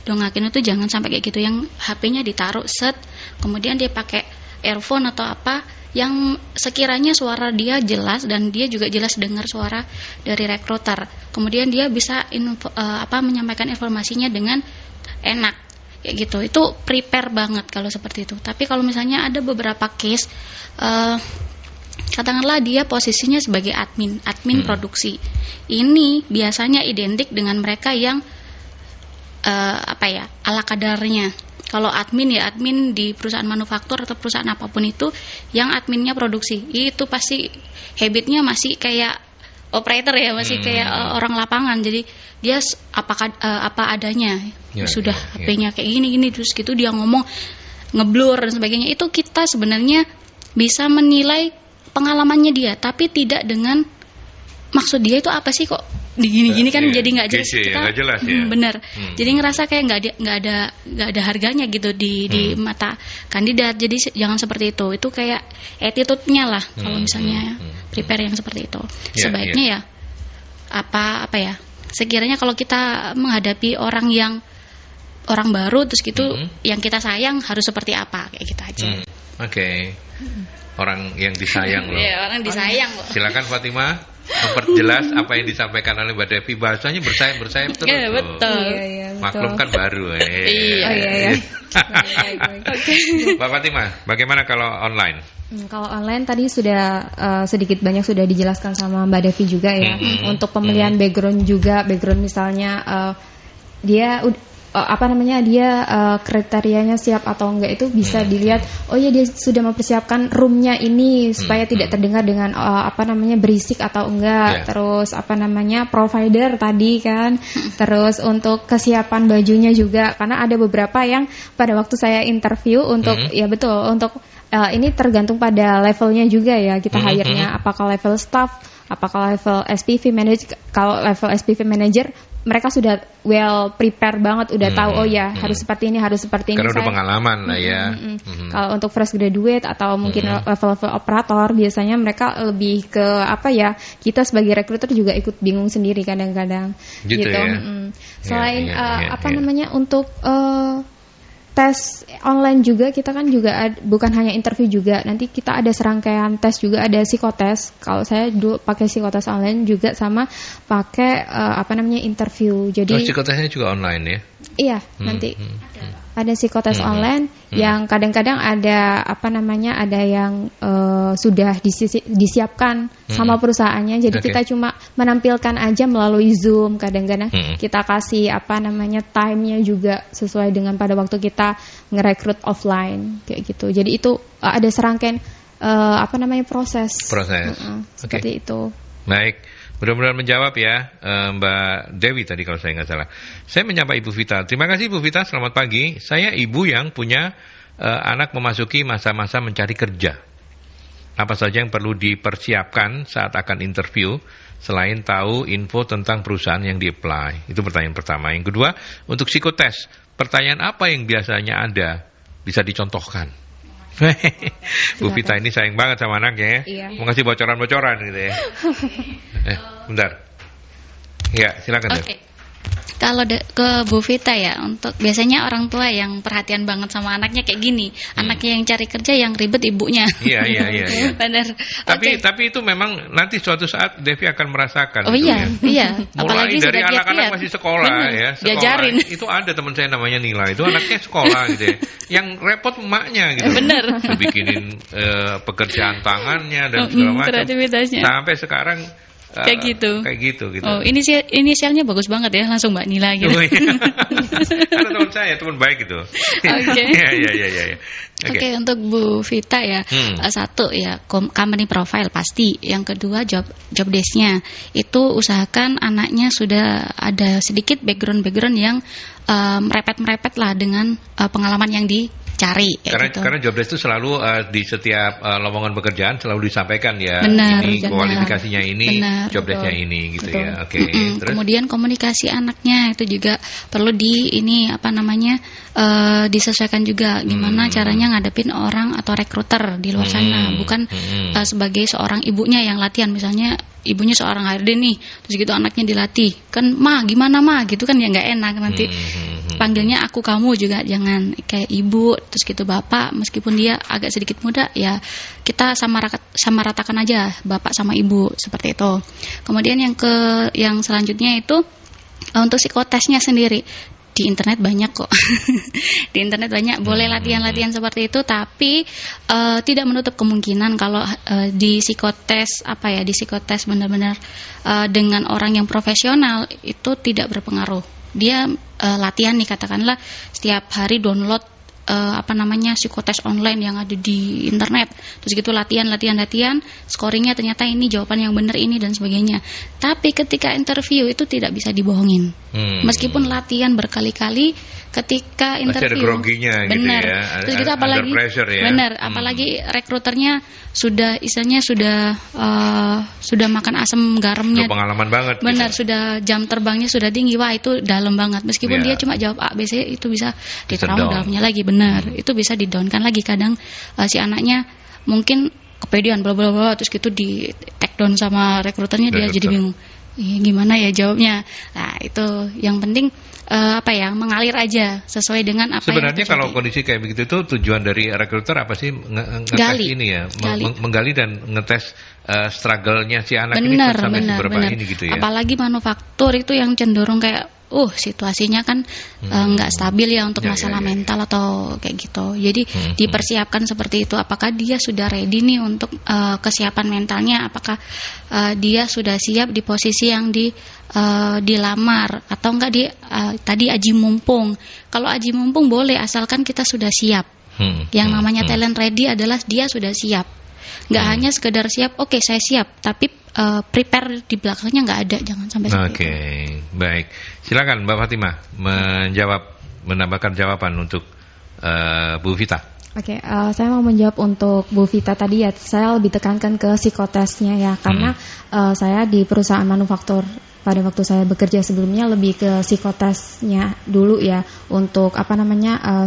dongakin itu jangan sampai kayak gitu. Yang HP-nya ditaruh set, kemudian dia pakai earphone atau apa yang sekiranya suara dia jelas dan dia juga jelas dengar suara dari rekruter. Kemudian dia bisa menyampaikan informasinya dengan enak. Kayak gitu, itu prepare banget kalau seperti itu. Tapi kalau misalnya ada beberapa case, katakanlah dia posisinya sebagai admin produksi, ini biasanya identik dengan mereka yang ala kadarnya. Kalau admin di perusahaan manufaktur atau perusahaan apapun itu, yang adminnya produksi, itu pasti habitnya masih kayak operator ya, masih kayak orang lapangan. Jadi dia apa adanya, sudah HP-nya kayak gini terus gitu dia ngomong ngeblur dan sebagainya. Itu kita sebenarnya bisa menilai pengalamannya dia, tapi tidak dengan maksud dia itu apa sih kok gini kan, jadi nggak jelas. Kita nggak jelas ya. Bener. Jadi ngerasa kayak nggak ada harganya gitu di mata kandidat. Jadi jangan seperti itu. Itu kayak attitude-nya lah kalau misalnya prepare yang seperti itu. Sebaiknya ya sekiranya kalau kita menghadapi orang baru terus gitu, yang kita sayang harus seperti apa, kayak gitu aja. Oke. Orang yang disayang loh. Iya, orang disayang loh. Silakan Fatima memperjelas apa yang disampaikan oleh Mbak Devi. Bahasanya bersayap terus. Iya, betul. Maklum kan baru. Iya. Mbak Fatima, bagaimana kalau online? Kalau online tadi sudah sedikit banyak sudah dijelaskan sama Mbak Devi juga ya. Untuk pemilihan background juga, background misalnya dia kriterianya siap atau enggak itu bisa dilihat. Oh ya, dia sudah mempersiapkan roomnya ini supaya tidak terdengar dengan berisik atau enggak. Terus provider tadi kan. Terus untuk kesiapan bajunya juga, karena ada beberapa yang pada waktu saya interview untuk ya betul untuk ini tergantung pada levelnya juga ya kita hire-nya, apakah level staff, apakah level SPV manager. Kalau level SPV manager mereka sudah well prepare banget, udah tahu harus seperti ini, harus seperti ini. Karena udah pengalaman lah ya. Kalau untuk fresh graduate atau mungkin level-level operator, biasanya mereka lebih ke kita sebagai recruiter juga ikut bingung sendiri kadang-kadang. Gitu. Selain untuk tes online juga, kita kan juga bukan hanya interview juga, nanti kita ada serangkaian tes juga, ada psikotes. Kalau saya dulu pakai psikotes online juga sama pakai interview. Jadi psikotesnya juga online ya? Iya, nanti ada psikotes online yang kadang-kadang ada ada yang sudah disiapkan sama perusahaannya. Jadi kita cuma menampilkan aja melalui Zoom. Kadang-kadang kita kasih time-nya juga sesuai dengan pada waktu kita ngerekrut offline kayak gitu. Jadi itu ada serangkaian proses. Seperti itu. Baik. Mudah-mudahan menjawab ya Mbak Dewi tadi kalau saya nggak salah. Saya menyapa Ibu Vita. Terima kasih Ibu Vita, selamat pagi. Saya ibu yang punya anak memasuki masa-masa mencari kerja. Apa saja yang perlu dipersiapkan saat akan interview selain tahu info tentang perusahaan yang di-apply? Itu pertanyaan pertama. Yang kedua, untuk psikotes, pertanyaan apa yang biasanya ada? Bisa dicontohkan. Bu Vita ini sayang banget sama anaknya ya. Iya. Mau ngasih bocoran-bocoran gitu ya. Bentar. Ya, silakan. Oke. Kalau ke Bu Vita ya, untuk biasanya orang tua yang perhatian banget sama anaknya kayak gini, anaknya yang cari kerja yang ribet ibunya. Iya. Benar. Tapi itu memang nanti suatu saat Devi akan merasakan. Oh iya. Mulai Apalagi dari sudah anak-anak gap year. masih sekolah. Sekolah. Diajarin. Itu ada teman saya namanya Nila, itu anaknya sekolah gitu ya. Yang repot emaknya gitu. Bener. Bikinin pekerjaan tangannya dan segala macam. Kreativitasnya. Sampai sekarang kayak gitu. Oh, inisialnya bagus banget ya, langsung Mbak Nila gitu. Oh, iya. Ada teman saya, teman baik gitu. Oke. Iya. Oke, untuk Bu Vita ya, satu ya company profile pasti. Yang kedua job desk-nya. Itu usahakan anaknya sudah ada sedikit background yang merepet lah dengan pengalaman yang dicari. Karena job desk itu selalu di setiap lowongan pekerjaan selalu disampaikan ya. Benar, ini kualifikasinya ini, benar, job desk-nya ini gitu ya. Oke. Terus kemudian komunikasi anaknya itu juga perlu disesuaikan juga gimana caranya ngadepin orang atau rekruter di luar sana, bukan sebagai seorang ibunya yang latihan. Misalnya ibunya seorang HRD nih, terus gitu anaknya dilatih kan, gimana gitu kan ya nggak enak nanti. Panggilnya aku kamu juga jangan, kayak ibu terus gitu bapak, meskipun dia agak sedikit muda ya kita sama ratakan aja bapak sama ibu seperti itu. Kemudian yang selanjutnya itu untuk psikotesnya sendiri. Di internet banyak kok. Di internet banyak, boleh latihan-latihan seperti itu, tapi tidak menutup kemungkinan kalau di psikotes benar-benar dengan orang yang profesional itu tidak berpengaruh. Dia latihan nih, katakanlah setiap hari download psikotes online yang ada di internet, terus gitu latihan, scoringnya ternyata ini jawaban yang benar ini dan sebagainya. Tapi ketika interview itu tidak bisa dibohongin, meskipun latihan berkali-kali, ketika interview masih ada groginya benar gitu ya. Terus gitu apalagi pressure, ya? Benar, apalagi rekruternya sudah makan asam garamnya, pengalaman banget benar gitu. Sudah jam terbangnya sudah tinggi, wah itu dalam banget, meskipun dia cuma jawab A, B, C, itu bisa diterawang dalamnya lagi, benar. Itu bisa di-down-kan lagi. Kadang si anaknya mungkin kepedean bla bla bla, terus gitu di take down sama rekruternya, dia jadi bingung. Gimana ya jawabnya. Nah, itu yang penting mengalir aja sesuai dengan apa sebenarnya yang terjadi. Kalau kondisi kayak begitu tuh tujuan dari rekruter apa sih? Ngetes ini ya, menggali dan ngetes struggle-nya si anak ini sampai seberapa ini gitu ya. Apalagi manufaktur itu yang cenderung kayak situasinya kan nggak stabil ya untuk masalah mental atau kayak gitu. Jadi dipersiapkan seperti itu. Apakah dia sudah ready nih untuk kesiapan mentalnya? Apakah dia sudah siap di posisi yang dilamar atau enggak tadi aji mumpung. Kalau aji mumpung boleh asalkan kita sudah siap. Yang namanya talent ready adalah dia sudah siap. Nggak hanya sekedar siap, oke saya siap, tapi prepare di belakangnya nggak ada, jangan sampai seperti itu. Oke, baik. Silakan Mbak Fatimah menambahkan jawaban untuk Bu Vita. Oke, saya mau menjawab untuk Bu Vita tadi ya. Saya lebih tekankan ke psikotesnya ya, karena saya di perusahaan manufaktur pada waktu saya bekerja sebelumnya lebih ke psikotesnya dulu ya, untuk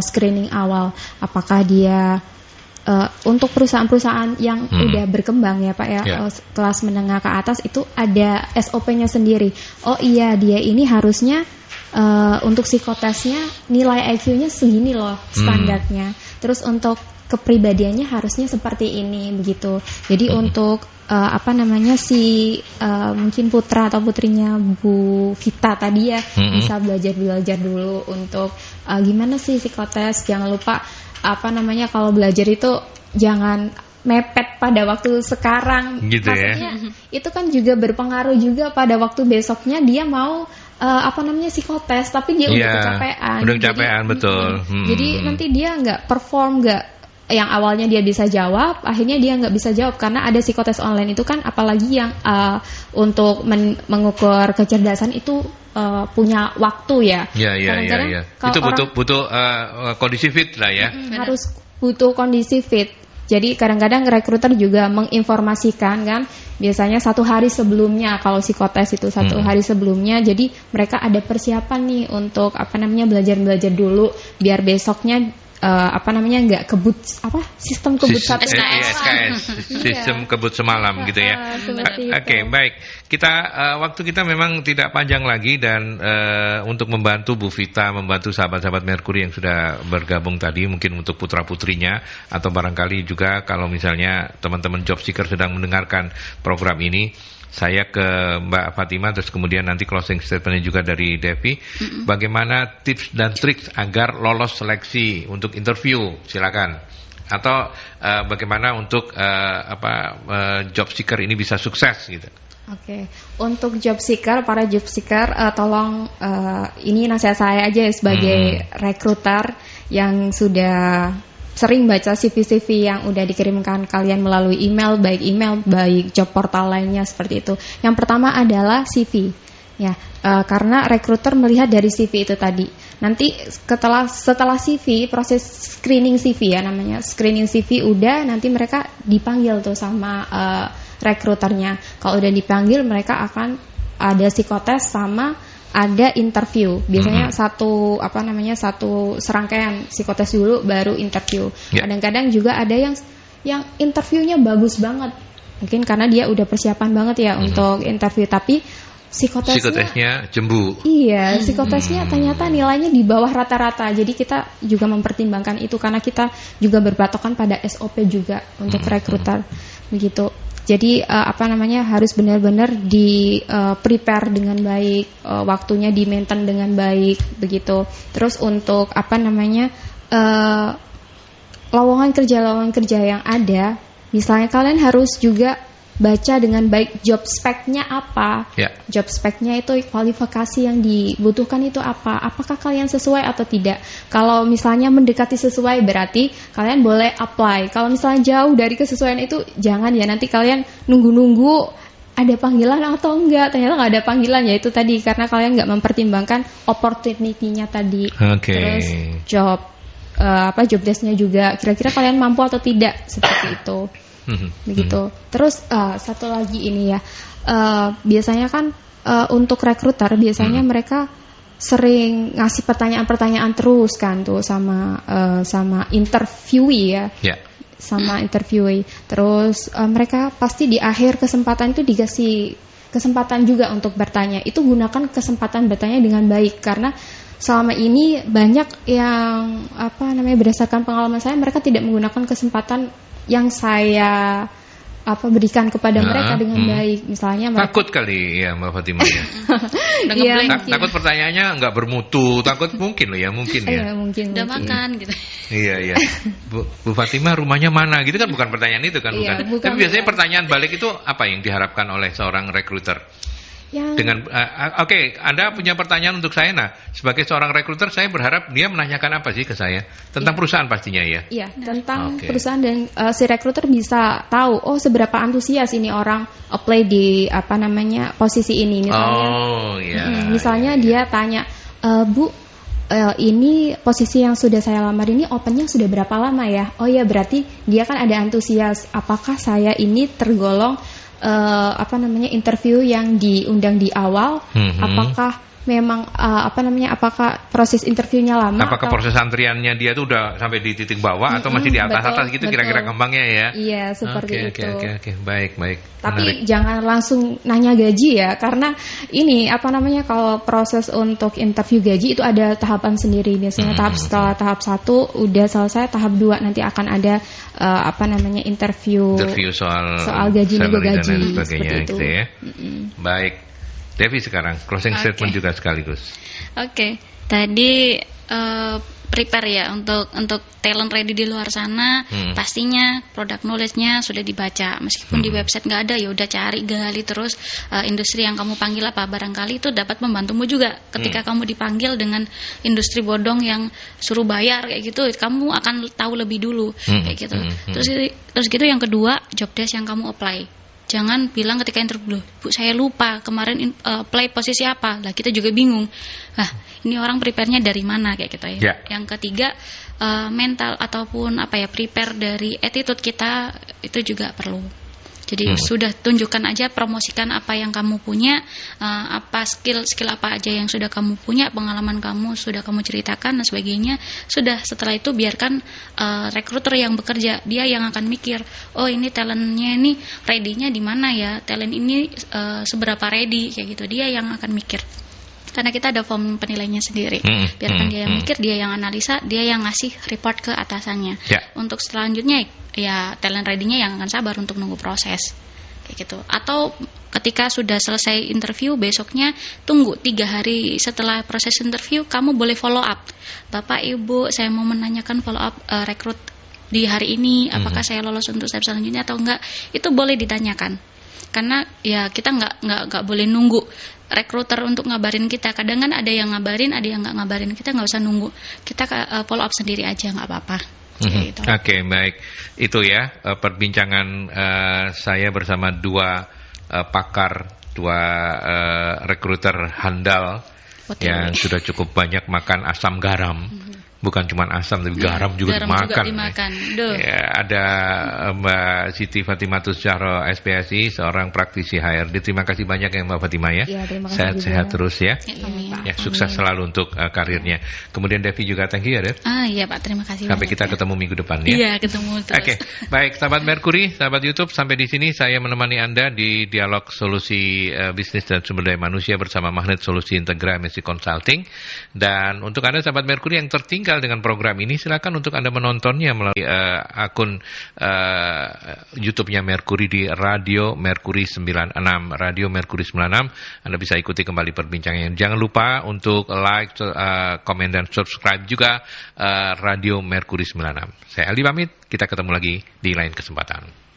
screening awal. Apakah dia untuk perusahaan-perusahaan yang udah berkembang ya Pak ya, kelas menengah ke atas itu ada SOP-nya sendiri. Oh iya, dia ini harusnya untuk psikotesnya nilai IQ-nya segini loh standarnya. Terus untuk kepribadiannya harusnya seperti ini begitu. Jadi untuk mungkin putra atau putrinya Bu Vita tadi ya bisa belajar dulu untuk gimana sih psikotes. Jangan lupa kalau belajar itu jangan mepet pada waktu sekarang gitu. Maksudnya itu kan juga berpengaruh juga pada waktu besoknya dia mau psikotes tapi dia udah kecapean. Betul. Jadi nanti dia nggak perform, yang awalnya dia bisa jawab, akhirnya dia nggak bisa jawab karena ada psikotes online itu kan, apalagi yang untuk mengukur kecerdasan itu punya waktu ya. Iya. Itu butuh kondisi fit lah ya. Harus butuh kondisi fit. Jadi kadang-kadang rekruter juga menginformasikan kan, biasanya 1 hari sebelumnya kalau psikotes itu 1 hari sebelumnya. Jadi mereka ada persiapan nih untuk belajar dulu biar besoknya nggak kebut sistem kebut SKS sistem kebut semalam gitu ya. Oke, baik. Kita waktu kita memang tidak panjang lagi dan untuk membantu Bu Vita, membantu sahabat-sahabat Merkuri yang sudah bergabung tadi, mungkin untuk putra-putrinya atau barangkali juga kalau misalnya teman-teman job seeker sedang mendengarkan program ini, saya ke Mbak Fatima, terus kemudian nanti closing statementnya juga dari Devi. Bagaimana tips dan trik agar lolos seleksi untuk interview, silakan. Atau bagaimana untuk job seeker ini bisa sukses gitu. Oke. Untuk job seeker, para job seeker, tolong ini nasihat saya aja ya sebagai rekruter yang sudah sering baca CV-CV yang udah dikirimkan kalian melalui email, baik job portal lainnya seperti itu. Yang pertama adalah CV, ya, karena rekruter melihat dari CV itu tadi. Nanti setelah CV, proses screening CV ya namanya, screening CV udah, nanti mereka dipanggil tuh sama rekruternya. Kalau udah dipanggil, mereka akan ada psikotes sama ada interview. Biasanya satu serangkaian psikotes dulu baru interview. Kadang-kadang juga ada yang interviewnya bagus banget. Mungkin karena dia udah persiapan banget ya untuk interview, tapi psikotesnya jembu. Iya, psikotesnya ternyata nilainya di bawah rata-rata. Jadi kita juga mempertimbangkan itu karena kita juga berpatokan pada SOP juga untuk rekruter. Begitu. Jadi harus benar-benar di prepare dengan baik, waktunya di maintain dengan baik begitu. Terus untuk lowongan kerja yang ada, misalnya kalian harus juga baca dengan baik job spec-nya apa. Job spec-nya itu kualifikasi yang dibutuhkan itu apa. Apakah kalian sesuai atau tidak. Kalau misalnya mendekati sesuai berarti kalian boleh apply. Kalau misalnya jauh dari kesesuaian itu jangan ya, nanti kalian nunggu-nunggu ada panggilan atau enggak. Ternyata nggak ada panggilan, ya itu tadi karena kalian nggak mempertimbangkan opportunity-nya tadi. Terus job desk-nya juga kira-kira kalian mampu atau tidak, seperti itu. Begitu. Terus satu lagi ini ya, biasanya kan untuk rekruter biasanya mereka sering ngasih pertanyaan-pertanyaan terus kan tuh sama interviewee ya. Sama interviewee. Terus mereka pasti di akhir kesempatan itu dikasih kesempatan juga untuk bertanya. Itu gunakan kesempatan bertanya dengan baik, karena selama ini banyak yang berdasarkan pengalaman saya, mereka tidak menggunakan kesempatan yang saya berikan kepada mereka dengan baik. Misalnya mereka takut kali ya Mbak Fatima ya. Takut pertanyaannya nggak bermutu, takut mungkin mungkin udah makan gitu. Iya Bu Fatima rumahnya mana gitu kan, bukan pertanyaan itu kan, bukan. Tapi biasanya pertanyaan balik itu apa yang diharapkan oleh seorang rekruter? Dengan Anda punya pertanyaan untuk saya. Nah, sebagai seorang rekruter saya berharap dia menanyakan apa sih ke saya tentang perusahaan pastinya ya. Iya, tentang perusahaan, dan si rekruter bisa tahu seberapa antusias ini orang apply di posisi ini misalnya. Misalnya dia tanya, Bu, ini posisi yang sudah saya lamar ini opennya sudah berapa lama ya? Oh ya, berarti dia kan ada antusias. Apakah saya ini tergolong interview yang diundang di awal, apakah memang apakah proses interviewnya lama? Apakah proses antriannya dia tuh udah sampai di titik bawah atau masih di atas gitu betul. kira-kira gampangnya ya? Iya, seperti itu. Oke. Baik. Tapi Menarik. jangan langsung nanya gaji ya, karena ini kalau proses untuk interview gaji itu ada tahapan sendiri. Biasanya setelah tahap 1 udah selesai, tahap 2 nanti akan ada interview soal gaji, nego gaji, dan lain sebagainya seperti itu. gitu ya. Baik. Devi sekarang closing statement juga sekaligus. Oke. Tadi prepare ya untuk talent ready di luar sana. Pastinya product knowledge-nya sudah dibaca. Meskipun di website nggak ada, ya udah cari, gali terus industri yang kamu panggil apa, barangkali itu dapat membantumu juga ketika kamu dipanggil dengan industri bodong yang suruh bayar kayak gitu, kamu akan tahu lebih dulu kayak gitu. Terus gitu yang kedua, job desk yang kamu apply. Jangan bilang ketika interview, Bu saya lupa kemarin play posisi apa. Lah kita juga bingung. Ini orang prepare-nya dari mana kayak gitu ya. Yeah. Yang ketiga, mental ataupun prepare dari attitude kita itu juga perlu. Jadi sudah tunjukkan aja, promosikan apa yang kamu punya, apa skill apa aja yang sudah kamu punya, pengalaman kamu sudah kamu ceritakan dan sebagainya. Sudah, setelah itu biarkan rekruter yang bekerja, dia yang akan mikir, oh ini talentnya ini ready-nya di mana ya, talent ini seberapa ready kayak gitu. Dia yang akan mikir. Karena kita ada form penilainya sendiri. Biarkan dia yang mikir, dia yang analisa, dia yang ngasih report ke atasannya. Untuk selanjutnya ya talent ready-nya yang akan sabar untuk nunggu proses kayak gitu. Atau ketika sudah selesai interview, besoknya tunggu 3 hari setelah proses interview, kamu boleh follow up. Bapak Ibu, saya mau menanyakan follow up rekrut di hari ini, apakah saya lolos untuk step selanjutnya atau enggak. Itu boleh ditanyakan. Karena ya kita nggak boleh nunggu rekruter untuk ngabarin kita. Kadang kan ada yang ngabarin, ada yang nggak ngabarin. Kita nggak usah nunggu. Kita follow up sendiri aja, nggak apa-apa. Gitu. Oke, baik. Itu ya perbincangan saya bersama 2 pakar, 2 rekruter handal. Yang sudah cukup banyak makan asam garam. Bukan cuma asam, tapi garam juga dimakan. Ya, ada Mbak Siti Fatimatus Syahro SPSI, seorang praktisi HRD. Terima kasih banyak ya Mbak Fatimah ya. Sehat-sehat terus ya. Ya, sukses selalu untuk karirnya. Kemudian Devi juga thank you ya, Dev. Iya Pak, terima kasih. Sampai kita ketemu minggu depan ya. Iya, ketemu terus. Oke, baik sahabat Mercury, sahabat YouTube, sampai di sini saya menemani Anda di dialog solusi bisnis dan sumber daya manusia bersama Magnet Solusi Integra MSC Consulting. Dan untuk Anda sahabat Mercury yang tertinggal dengan program ini, silakan untuk Anda menontonnya melalui akun YouTube-nya Mercury di Radio Mercury 96. Radio Mercury 96. Anda bisa ikuti kembali perbincangannya. Jangan lupa untuk like, komen dan subscribe juga Radio Mercury 96. Saya Aldi pamit, kita ketemu lagi di lain kesempatan.